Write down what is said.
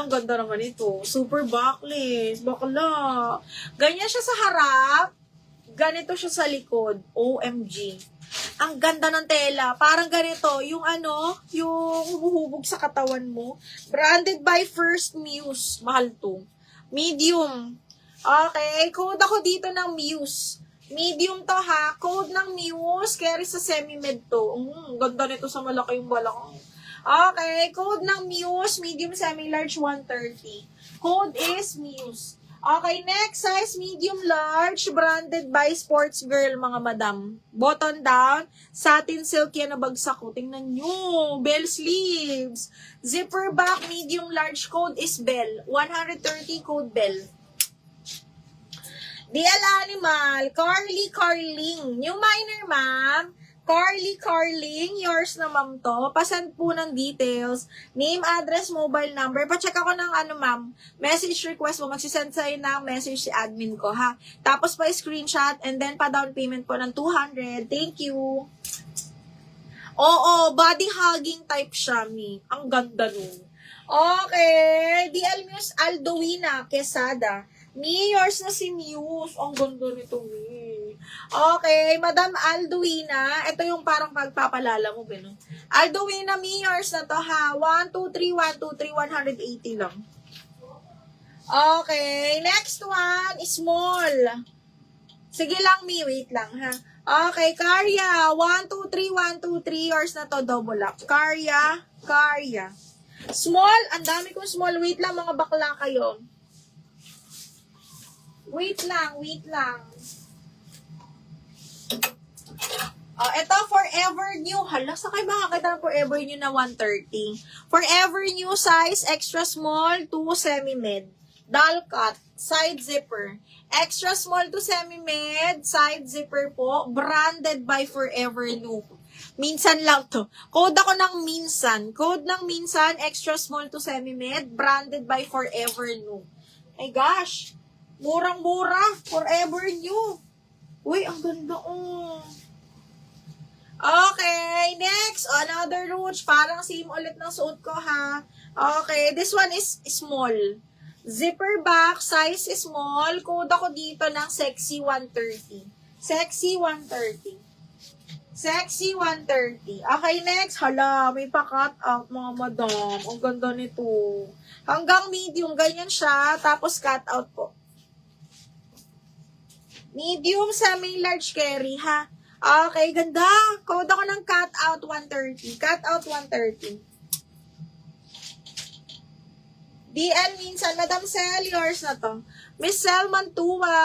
ang ganda naman ito. Super backless. Bakla. Ganyan siya sa harap. Ganito siya sa likod. OMG. Ang ganda ng tela. Parang ganito. Yung yung humuhubog sa katawan mo. Branded by First Muse. Mahal to. Medium. Okay. Code ako dito ng Muse. Medium to ha. Code ng Muse. Carry sa semi-med to. Ganda nito sa malaki yung balakang. Okay, code ng Muse, medium, semi-large, 130. Code is Muse. Okay, next size, medium, large, branded by Sports Girl, mga madam. Button down, satin silk yan na bagsak ko. Tingnan nyo, bell sleeves. Zipper back, medium, large, code is Bell. 130, code Bell. DL Animal, Carly Carling. New minor, ma'am. Carly Carling, yours na ma'am to. Pasend po ng details, name, address, mobile number. Pa-check ako ng ma'am, message request mo. Magsisend sa'yo ng message si admin ko, ha. Tapos pa-screenshot and then pa-down payment po ng 200. Thank you. Oo, body hugging type siya, mi. Ang ganda nun. Okay, DL Muse Aldowina Quesada. Mi, yours na si Muse. Ang ganda nito, mi. Okay, Madam Aldowina. Ito yung parang pagpapalala mo, no? Aldowina, mi, yours na to, ha. 123, 180 lang. Okay, next one, small. Sige lang, mi, wait lang, ha. Okay, Karya. 123, 123, yours na to, double up. Karya. Small, ang dami kong small. Wait lang, mga bakla kayo. Wait lang. Ito, Forever New. Hala, sa kayo makakita ng Forever New na 130. Forever New size, extra small to semi-med. Doll cut, side zipper. Extra small to semi-med, side zipper po. Branded by Forever New. Minsan lang to. Code ako ng minsan. Code ng minsan, extra small to semi-med. Branded by Forever New. My gosh. Murang-mura. Forever New. Uy, ang ganda, oh. Okay, next, another ruch. Parang same ulit ng suot ko, ha. Okay, this one is small. Zipper back, size is small. Code ako dito ng sexy 130. Sexy 130. Okay, next. Hala, may pa-cut out, mga madam. Ang ganda nito. Hanggang medium, ganyan siya. Tapos cut out po. Medium, semi-large carry, ha. Okay, ganda. Code ako ng cut out 130. Cut out 130. DL minsan. Madam Sel, yours na to. Miss Selman Tuwa.